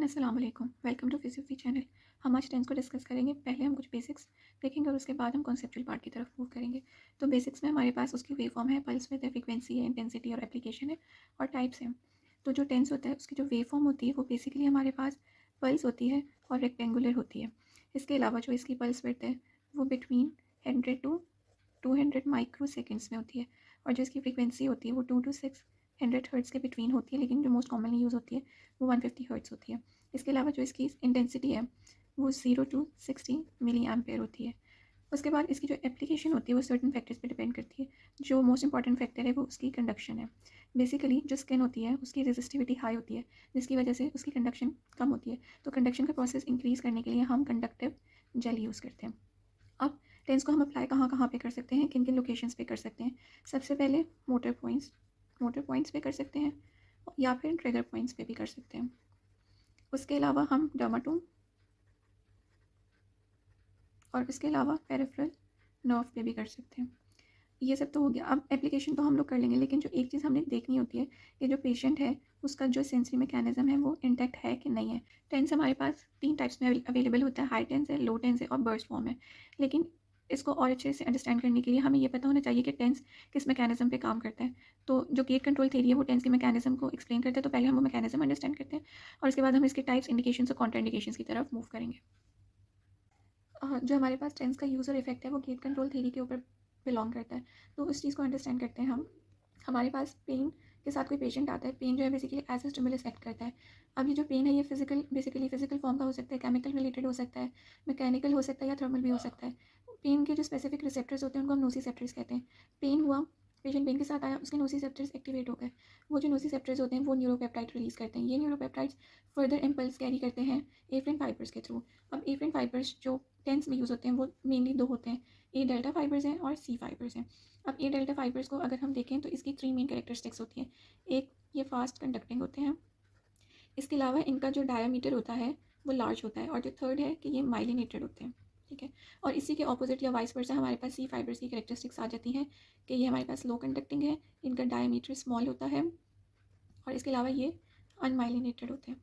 अस्सलाम वालेकुम, welcome to फिजियोफी channel. हम आज टेंस को डिस्कस करेंगे। पहले हम कुछ बेसिक्स देखेंगे और उसके बाद हम कॉन्सेप्चुअल पार्ट की तरफ मूव करेंगे। तो बेसिक्स में हमारे पास उसकी वेव फॉर्म है, पल्स विद फ्रीक्वेंसी है, इंटेंसिटी और एप्लीकेशन है और टाइप्स हैं। तो जो टेंस होता है उसकी जो वेव फॉर्म होती है वो बेसिकली हमारे पास पल्स होती है और रेक्टेंगुलर होती है। इसके अलावा जो इसकी पल्स विड्थ है वो बिटवीन 100 टू 200 माइक्रो सेकेंड्स में होती है और जो इसकी फ्रीक्वेंसी होती है वो 2 to 600 हर्ट्ज़ के बिटवीन होती है, लेकिन जो मोस्ट कॉमनली यूज़ होती है वो 150 हर्ट्ज़ होती है। इसके अलावा जो इसकी इंटेंसिटी है वो 0 to 60 मिली एम्पेयर होती है। उसके बाद इसकी जो एप्लीकेशन होती है वो सर्टेन फैक्टर्स पे डिपेंड करती है। जो मोस्ट इंपॉर्टेंट फैक्टर है वो उसकी कंडक्शन है। बेसिकली जो स्किन होती है उसकी रेजिस्टिविटी हाई होती है, जिसकी वजह से उसकी कंडक्शन कम होती है। तो कंडक्शन का प्रोसेस इंक्रीज़ करने के लिए हम कंडक्टिव जेल यूज़ करते हैं। अब टेंस को हम अप्लाई कहाँ कहाँ पे कर सकते हैं, किन किन लोकेशंस पे कर सकते हैं। सबसे पहले मोटर पॉइंट्स पे कर सकते हैं या फिर ट्रिगर पॉइंट्स पे भी कर सकते हैं। उसके अलावा हम डर्माटोम और इसके अलावा पेरिफेरल नर्व पे भी कर सकते हैं। ये सब तो हो गया। अब एप्लीकेशन तो हम लोग कर लेंगे, लेकिन जो एक चीज़ हमने देखनी होती है कि जो पेशेंट है उसका जो सेंसरी मैकेनिज्म है वो इंटैक्ट है कि नहीं है। टेंस हमारे पास 3 टाइप्स में अवेलेबल होता है, हाई टेंस है, लो टेंस है और बर्स्ट फॉर्म है। लेकिन इसको और अच्छे से अंडरस्टैंड करने के लिए हमें ये पता होना चाहिए कि टेंस किस मैकेनिज्म पे काम करता है। तो जो गेट कंट्रोल थ्योरी है वो टेंस के मैकेनिज्म को एक्सप्लेन करता है। तो पहले हम वो मैकेनिज्म अंडरस्टैंड करते हैं और उसके बाद हम इसके टाइप्स, इंडिकेशंस और कॉन्ट्रा इंडिकेशंस की तरफ मूव करेंगे। जो हमारे पास टेंस का यूज़ और इफेक्ट है वो गेट कंट्रोल थ्योरी के ऊपर बिलोंग करता है। तो उस चीज़ को अंडरस्टैंड करते हैं हम। हमारे पास पेन के साथ कोई पेशेंट आता है, पेन जो है basically as a stimulus act करता है। अब ये जो पेन है ये बेसिकली फिजिकल फॉर्म का हो सकता है, केमिकल रिलेटेड हो सकता है, मैकेनिकल हो सकता है या थर्मल भी हो सकता है। पेन के जो स्पेसिफिक रिसेप्टर्स होते हैं उनको हम नोसिसेप्टर्स कहते हैं। पेन हुआ, पेशेंट पेन के साथ आया, उसके नोसिसेप्टर्स एक्टिवेट हो गए। वो जो नोसिसेप्टर्स होते हैं वो न्यूरोपेप्टाइड रिलीज़ करते हैं। ये न्यूरोपेप्टाइड्स फर्दर इम्पल्स कैरी करते हैं एफ्रिन फाइबर्स के थ्रू। अब एफ्रिन फाइबर्स जो टेंस में यूज़ होते हैं वो मेनली दो होते हैं, ए डेल्टा फाइबर्स हैं और सी फाइबर्स हैं। अब ए डेल्टा फाइबर्स को अगर हम देखें तो इसकी 3 मेन कैरेक्टरिस्टिक्स होती हैं। एक, ये फास्ट कंडक्टिंग होते हैं। इसके अलावा इनका जो डायामीटर होता है वो लार्ज होता है और जो थर्ड है कि ये माइलिनेटेड होते हैं। ठीक है। और इसी के ऑपोजिट या वाइस वर्सा हमारे पास सी फाइबर्स की कैरेक्टरिस्टिक्स आ जाती हैं कि ये हमारे पास लो कंडक्टिंग है, इनका डायामीटर स्मॉल होता है और इसके अलावा ये अनमाइलिनेटेड होते हैं।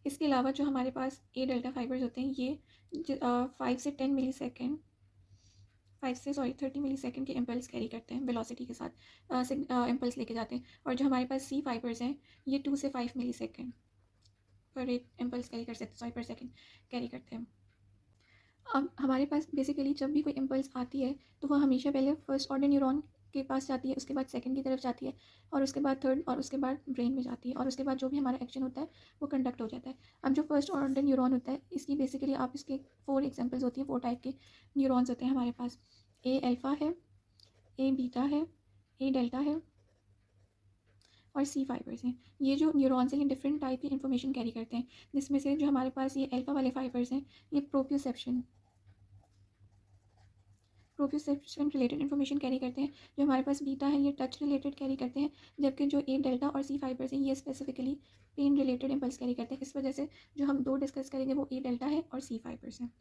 इसके अलावा जो हमारे पास ए डेल्टा फाइबर्स होते हैं ये 30 मिली सेकेंड के इम्पल्स कैरी करते हैं वेलोसिटी के साथ, इम्पल्स लेके जाते हैं। और जो हमारे पास सी फाइबर्स हैं ये 2 से 5 मिली सेकेंड पर एक इम्पल्स कैरी कर सकते हैं, सॉरी पर सेकेंड कैरी करते हैं। अब हमारे पास बेसिकली जब भी कोई इम्पल्स आती है तो वह हमेशा पहले फर्स्ट ऑर्डर न्यूरॉन के पास जाती है, उसके बाद सेकंड की तरफ जाती है और उसके बाद थर्ड और उसके बाद ब्रेन में जाती है और उसके बाद जो भी हमारा एक्शन होता है वो कंडक्ट हो जाता है। अब जो फर्स्ट ऑर्डर न्यूरॉन होता है इसकी बेसिकली आप इसके 4 एग्जांपल्स होती हैं, 4 टाइप के न्यूरॉन्स होते हैं हमारे पास। ए अल्फ़ा है, ए बीटा है, ए डेल्टा है और सी फाइबर्स हैं। ये जो न्यूरॉन्स हैं ये डिफरेंट टाइप की इन्फॉर्मेशन कैरी करते हैं, जिसमें से जो हमारे पास ये अल्फ़ा वाले फाइबर्स हैं ये प्रोप्रियोसेप्शन रिलेटेड इन्फॉर्मेशन कैरी करते हैं। जो हमारे पास बीटा है ये टच रिलेटेड कैरी करते हैं, जबकि जो ए डेल्टा और सी फाइबर्स हैं ये specifically pen related impulse carry करते हैं। इस वजह से जो हम दो डिस्कस करेंगे वो ए डेल्टा है और सी फाइबर्स हैं।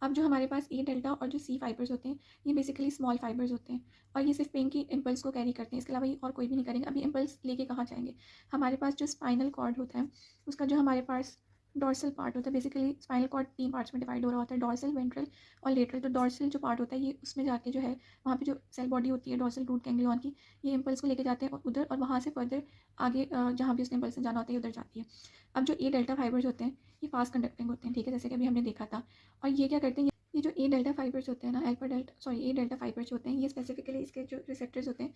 अब जो हमारे पास ए डेल्टा और जो सी फाइबर्स होते हैं ये बेसिकली स्मॉल फाइबर्स होते हैं और ये सिर्फ पेन की इम्पल्स को कैरी करते हैं, इसके अलावा ये और कोई भी नहीं करेंगे। अभी इम्पल्स लेके कहाँ जाएंगे? हमारे पास जो स्पाइनल कॉर्ड होता है उसका जो हमारे पास डॉर्सल पार्ट होता है, बेसिकली स्पाइनल कॉर्ड 3 पार्ट्स में डिवाइड हो रहा होता है, डॉर्सल, वेंट्रल और लेटरल। तो डॉर्सल जो पार्ट होता है ये उसमें जाके जो है वहाँ पे जो सेल बॉडी होती है डॉर्सल रूट गैंग्लियन की, ये इम्पल्स को लेके जाते हैं और उधर और वहाँ से फर्दर आगे जहाँ भी उसने इम्पल्स जाना होता है उधर जाती है। अब जो ए डेल्टा फाइबर्स होते हैं ये फास्ट कंडक्टिंग होते हैं, ठीक है, जैसे कि अभी हमने देखा था। और ये क्या करते हैं, ये जो ए डेल्टा फाइबर्स होते हैं ना, ए डेल्टा फाइबर्स होते हैं ये स्पेसिफिकली इसके जो रिसेप्टर्स होते हैं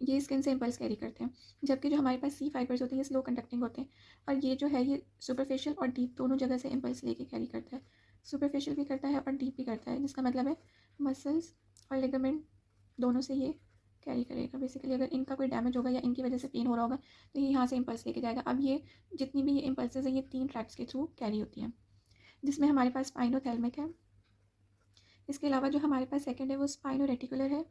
ये स्किन से इम्पल्स कैरी करते हैं। जबकि जो हमारे पास सी फाइबर्स होते हैं ये स्लो कंडक्टिंग होते हैं और ये जो है ये सुपरफिशियल और डीप दोनों जगह से इम्पल्स लेके कैरी करता है। सुपरफिशियल भी करता है और डीप भी करता है, जिसका मतलब है मसल्स और लिगामेंट दोनों से ये कैरी करेगा। बेसिकली अगर इनका कोई डैमेज होगा या इनकी वजह से पेन हो रहा होगा तो ये यहाँ से इम्पल्स लेके जाएगा। अब ये जितनी भी ये इम्पल्सेस है ये 3 ट्रैक्ट्स के थ्रू कैरी होती हैं, जिसमें हमारे पास स्पाइनोथैलेमिक है। इसके अलावा जो हमारे पास सेकंड है वो स्पाइनो रेटिकुलर है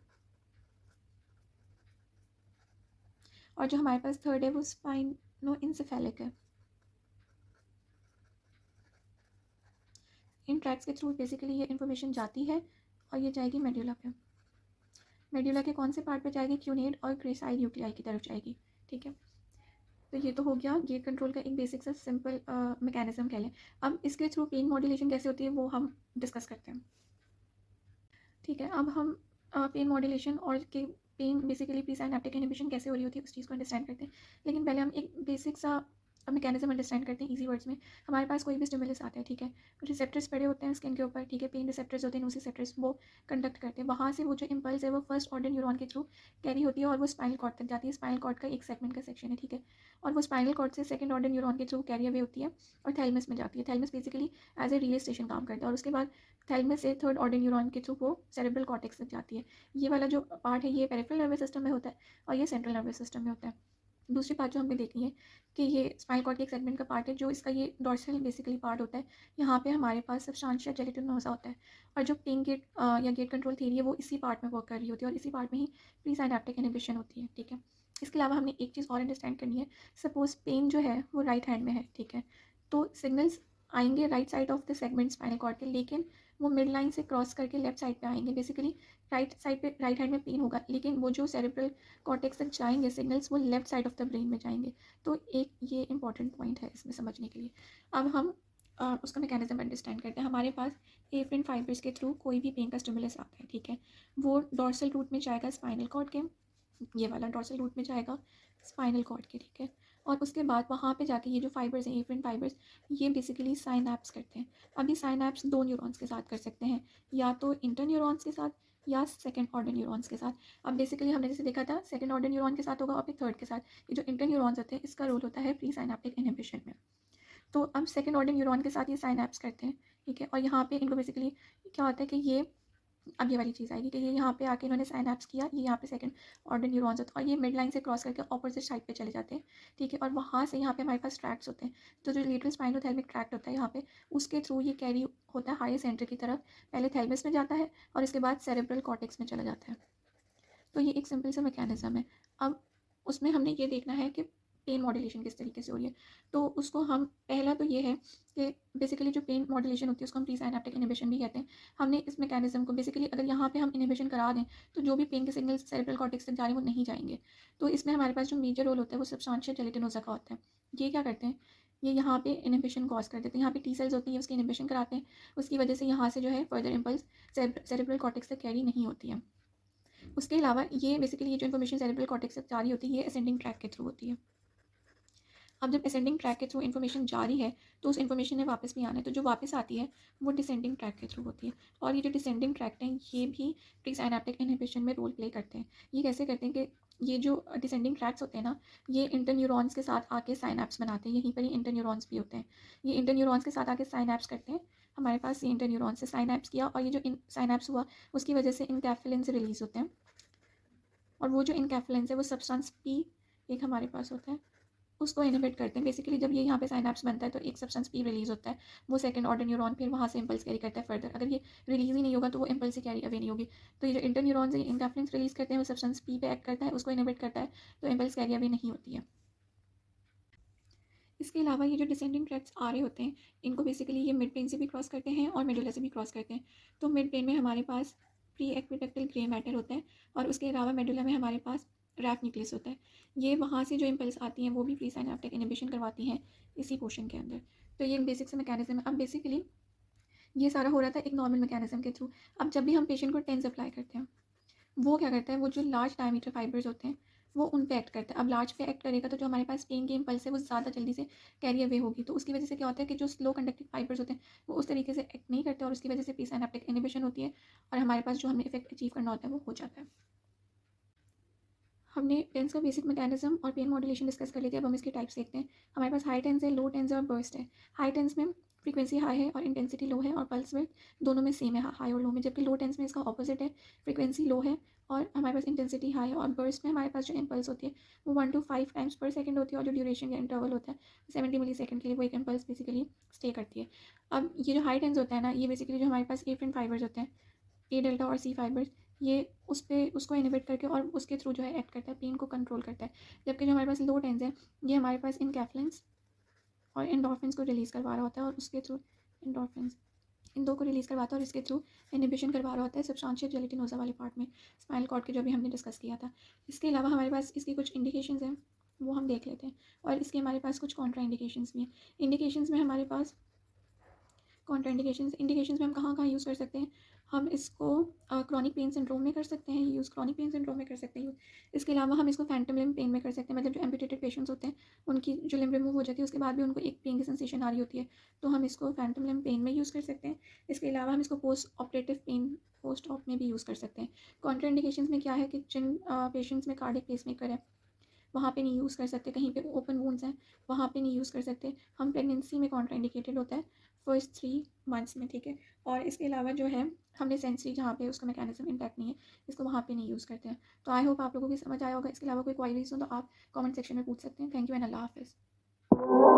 और जो हमारे पास थर्ड है वो स्पाइनो इंसेफेलिक है। इन ट्रैक्स के थ्रू बेसिकली ये इन्फॉर्मेशन जाती है और ये जाएगी मेड्यूला पे। मेड्यूला के कौन से पार्ट पे जाएगी? क्यूनेड और ग्रेसाइल न्यूक्लियाई की तरफ जाएगी, ठीक है। तो ये तो हो गया गेट कंट्रोल का एक बेसिक सा सिंपल मैकेनिज्म कह लें। अब इसके थ्रू पेन मॉड्यूलेशन कैसे होती है वो हम डिस्कस करते हैं। ठीक है, अब हम पेन मॉड्यूलेशन और के pain basically presynaptic inhibition कैसे हो रही होती है उस चीज़ को अंडरस्टैंड करते हैं। लेकिन पहले हम एक बेसिक सा मैकेनिज्म अंडरस्टैंड करते हैं ईजी वर्ड्स में। हमारे पास कोई भी स्टिमुलस आता है, ठीक है, रिसेप्टर्स पड़े होते हैं स्किन के ऊपर, ठीक है, पेन रिसेप्टर्स होते हैं, उसी रिसेप्टर्स वो कंडक्ट करते हैं। वहाँ से वो जो इम्पल्स है वो फर्स्ट ऑर्डर न्यूरॉन के थ्रू कैरी होती है और वो स्पाइनल कॉर्ड तक जाती है। स्पाइनल कॉर्ड का एक सेगमेंट का सेक्शन है, ठीक है, और वो स्पाइनल कॉर्ड से सेकंड ऑर्डर न्यूरॉन के थ्रू कैरी अवे होती है और थैलेमस में जाती है। Thalamus basically as a relay station काम करता है और उसके बाद थैलेमस से थर्ड ऑर्डर न्यूरॉन के थ्रू वो सेरेब्रल कॉर्टेक्स तक जाती है। ये वाला जो पार्ट है ये पेरिफेरल नर्वस सिस्टम में होता है और ये सेंट्रल नर्वस सिस्टम में होता है। दूसरी बात जो हमने देखी है कि ये स्पाइनल कॉर्ड के एक सेगमेंट का पार्ट है, जो इसका ये डॉर्सल बेसिकली पार्ट होता है। यहाँ पे हमारे पास सब्सटेंशिया जेलेटिनोसा होता है और जो पेन गेट या गेट कंट्रोल थ्योरी है वो इसी पार्ट में वर्क कर रही होती है और इसी पार्ट में ही प्री साइनेप्टिक इनहिबिशन होती है, ठीक है। इसके अलावा हमने एक चीज़ और अंडरस्टैंड करनी है। सपोज पेन जो है वो राइट हैंड में है, ठीक है, तो सिग्नल्स आएंगे right side of the segment spinal cord के, लेकिन वो मिड लाइन से क्रॉस करके लेफ्ट साइड पे आएंगे। बेसिकली राइट साइड पे राइट हैंड में पेन होगा, लेकिन वो जो सेरेब्रल कॉर्टेक्स तक जाएंगे सिग्नल्स वो left side of the brain में जाएंगे। तो एक ये इंपॉर्टेंट पॉइंट है इसमें समझने के लिए। अब हम उसका मैकेनिज्म अंडरस्टैंड करते हैं। हमारे पास एफिन फाइबर्स के थ्रू कोई भी पेन का स्टिमुलस आता है, ठीक है, वो डॉर्सल रूट में जाएगा स्पाइनल कॉर्ड के, ये वाला डॉर्सल रूट में जाएगा स्पाइनल कॉर्ड के, ठीक है, और उसके बाद वहाँ पे जाके ये जो फाइबर्स हैं एफिन फाइबर्स ये बेसिकली साइनैप्स करते हैं। अब ये साइनैप्स दो न्यूरॉन्स के साथ कर सकते हैं, या तो इंटर न्यूरॉन्स के साथ या सेकेंड ऑर्डर न्यूरॉन्स के साथ। अब बेसिकली हमने जैसे देखा था सेकेंड ऑर्डर न्यूरॉन के साथ होगा और फिर थर्ड के साथ। ये जो इंटर न्यूरॉन्स होते हैं इसका रोल होता है प्री साइनेप्टिक इनहिबिशन में। तो अब सेकेंड ऑर्डर न्यूरॉन के साथ ये साइनैप्स करते हैं, ठीक है, और यहाँ पे इनको बेसिकली क्या होता है कि ये अब ये वाली चीज़ आएगी कि ये यहाँ पे आके इन्होंने साइनैप्स किया, ये यहाँ पे सेकंड ऑर्डर न्यूरॉन्स होते हैं और ये मिड लाइन से क्रॉस करके ऑपोजिट साइड पे चले जाते हैं, ठीक है, और वहाँ से यहाँ पे हमारे पास ट्रैक्ट्स होते हैं। तो जो लेटरल स्पाइनोथैलेमिक ट्रैक्ट होता है यहाँ पे, उसके थ्रू ये कैरी होता है हायर सेंटर की तरफ, पहले थैलेमस में जाता है और इसके बाद सेरेब्रल कॉर्टेक्स में चला जाता है। तो ये एक सिंपल सा मैकेनिज्म है। अब उसमें हमने ये देखना है कि पेन मॉड्यूलेशन किस तरीके से हो रही है। तो उसको हम पहला तो ये है कि बेसिकली जो पेन मॉड्यूलेशन होती है उसको हम प्री साइनेप्टिक इनहिबिशन भी कहते हैं। हमने इस मैकेनिज्म को बेसिकली अगर यहाँ पे हम इनहिबिशन करा दें तो जो भी पेन के सिग्नल्स सेरेब्रल कॉर्टेक्स तक जा रहे हैं वो नहीं जाएंगे। तो इसमें हमारे पास जो मेजर रोल होता है वो सब्सटेंशिया जेलेटिनोसा का होता है। ये क्या करते हैं, ये यहाँ पे इनहिबिशन कॉज कर देते हैं। यहाँ पे टी सेल्स होती हैं उसकी इनहिबिशन कराते हैं, उसकी वजह से यहाँ से जो है फर्दर इम्पल्स सेरेब्रल कॉर्टेक्स तक कैरी नहीं होती है। उसके अलावा ये बेसिकली ये जो इन्फॉर्मेशन सेरेब्रल कॉर्टेक्स से जा रही होती है ये असेंडिंग ट्रैक के थ्रू होती है। अब जब असेंडिंग ट्रैक के थ्रू इन्फॉर्मेशन जा रही है तो उस इन्फॉर्मेशन ने वापस भी आना है, तो जो वापस आती है वो डिसेंडिंग ट्रैक के थ्रू होती है। और ये जो डिसेंडिंग ट्रैक हैं ये भी प्री साइनेप्टिक इनहिबिशन में रोल प्ले करते हैं। ये कैसे करते हैं कि ये जो डिसेंडिंग ट्रैक्स होते हैं ना, ये इंटर न्यूरॉन्स के साथ आके साइनैप्स बनाते हैं। यहीं पर ही इंटर न्यूरॉन्स भी होते हैं। ये इंटर न्यूरॉन्स के साथ आके साइनैप्स करते हैं। हमारे पास ये इंटर न्यूरॉन्स से साइनैप्स किया और ये जो साइनैप्स हुआ उसकी वजह से इनकैफ्लिन से रिलीज होते हैं, और वो जो इनकैफ्लिन्स है वो सब्सटेंस पी एक हमारे पास होता है, उसको इनहिबिट करते हैं। बेसिकली जब ये यहाँ पे साइनैप्स बनता है तो एक सब्सटेंस पी रिलीज होता है, वो सेकंड ऑर्डर न्यूरॉन फिर वहाँ से इम्पल्स कैरी करता है फर्दर। अगर ये रिलीज ही नहीं होगा तो वो इम्पल्स ही कैरी अवे नहीं होगी। तो ये जो इंटर न्यूरॉन्स है इनकैफ्लिन्स रिलीज करते हैं, वो सब्सटेंस पी पे एक्ट करता है, उसको इनहिबिट करता है, तो इम्पल्स कैरी अवे नहीं होती है। इसके अलावा ये जो डिसेंडिंग ट्रैक्ट्स आ रहे होते हैं इनको बेसिकली ये मिड ब्रेन से भी क्रॉस करते हैं और मेडुला से भी क्रॉस करते हैं। तो मिड ब्रेन में हमारे पास प्री एक्विडक्टल ग्रे मैटर होता है और उसके अलावा मेडुला में हमारे पास रैप न्यूक्लियस होता है। ये वहाँ से जो इम्पल्स आती हैं वो भी प्री साइनेप्टिक इनहिबिशन करवाती हैं इसी पोर्शन के अंदर। तो ये एक बेसिक सा मैकेनिज्म है। अब बेसिकली ये सारा हो रहा था एक नॉर्मल मैकेनिज्म के थ्रू। अब जब भी हम पेशेंट को टेंस अप्लाई करते हैं वो क्या करता है, वो जो लार्ज डायमीटर फाइबर्स होते हैं वो उन पे एक्ट करता है। अब लार्ज पे एक्ट करेगा तो जो हमारे पास पेन की इम्पल्स है वो ज़्यादा जल्दी से कैरी अवे होगी। तो उसकी वजह से क्या होता है कि जो स्लो कंडक्टिंग फाइबर्स होते हैं वो उस तरीके से एक्ट नहीं करते और उसकी वजह से प्री साइनेप्टिक इनहिबिशन होती है और हमारे पास जो हमें इफेक्ट अचीव करना होता है वो हो जाता है। हमने टेंस का बेसिक मैकेनिज्म और पेन मॉड्यूलेशन डिस्कस कर लेते हैं। अब हम इसके टाइप्स देखते हैं। हमारे पास हाई टेंस है, लो टेंस है और बर्स्ट है। हाई टेंस में फ्रीक्वेंसी हाई है और इंटेंसिटी लो है और पल्स विड्थ दोनों में सेम है हाई और लो में, जबकि लो टेंस में इसका ऑपोजिट है, फ्रीक्वेंसी लो है और हमारे पास इंटेंसिटी हाई है। और बर्स्ट में हमारे पास जो इम्पल्स होती है वो 1 to 5 टाइम्स पर सेकंड होती है और जो ड्यूरेशन या इंटरवल होता है 70 मिली सेकंड के लिए वो एक इम्पल्स बेसिकली स्टे करती है। अब ये जो हाई टेंस होता है ना, ये बेसिकली जो हमारे पास एफिन फाइबर्स होते हैं, ए डेल्टा और सी फाइबर्स, ये उस पर उसको इनहिबिट करके और उसके थ्रू जो है एक्ट करता है, पेन को कंट्रोल करता है। जबकि जो हमारे पास लो टेंस है ये हमारे पास इनकैफ्लिन्स और एंडोर्फिन्स को रिलीज़ करवा रहा होता है और उसके थ्रू एंडोर्फिन्स इन दो को रिलीज़ करवाता है और इसके थ्रू इनहिबिशन करवा रहा होता है सब्सटेंशिया जेलेटिनोसा वाले पार्ट में, स्पाइनल कॉर्ड के जो भी हमने डिस्कस किया था। इसके अलावा हमारे पास इसकी कुछ इंडिकेशंस हैं। वो हम देख लेते हैं। और इसके हमारे पास कुछ कॉन्ट्रा इंडिकेशंस भी हैं। इंडिकेशंस में हमारे पास कॉन्ट्रा इंडिकेशंस में हम कहाँ कहाँ यूज़ कर सकते हैं, हम इसको क्रॉनिक पेन सिंड्रोम में कर सकते हैं यूज़, क्रॉनिक पेन सिंड्रोम में कर सकते हैं यूज़। इसके अलावा हम इसको फैंटम लिम्ब पेन में कर सकते हैं, मतलब जो एम्पुटेटेड पेशेंट्स होते हैं उनकी जो लिम्ब रिमूव हो जाती है उसके बाद भी उनको एक पेन की सेंसेशन आ रही होती है, तो हम इसको फैंटम लिम्ब पेन में यूज़ कर सकते हैं। इसके अलावा हम इसको postoperative pain post op में भी यूज़ कर सकते हैं। कॉन्ट्रा इंडिकेशंस में क्या है कि जिन पेशेंट्स में कार्डियक पेसमेकर है वहाँ पे नहीं यूज़ कर सकते, कहीं पे ओपन वूंड्स हैं वहाँ पे नहीं यूज़ कर सकते। हम प्रेगनेंसी में कॉन्ट्रा इंडिकेटेड होता है फर्स्ट 3 मंथ्स में, ठीक है। और इसके अलावा जो है हमने सेंसरी जहाँ पे उसका मैकेनिज्म इंटैक्ट नहीं है, इसको वहाँ पे नहीं यूज़ करते हैं। तो आई होप आप लोगों की समझ आया होगा। इसके अलावा कोई क्वायरीज हो तो आप कमेंट सेक्शन में पूछ सकते हैं। थैंक यू एंड अल्लाह हाफ़िज़।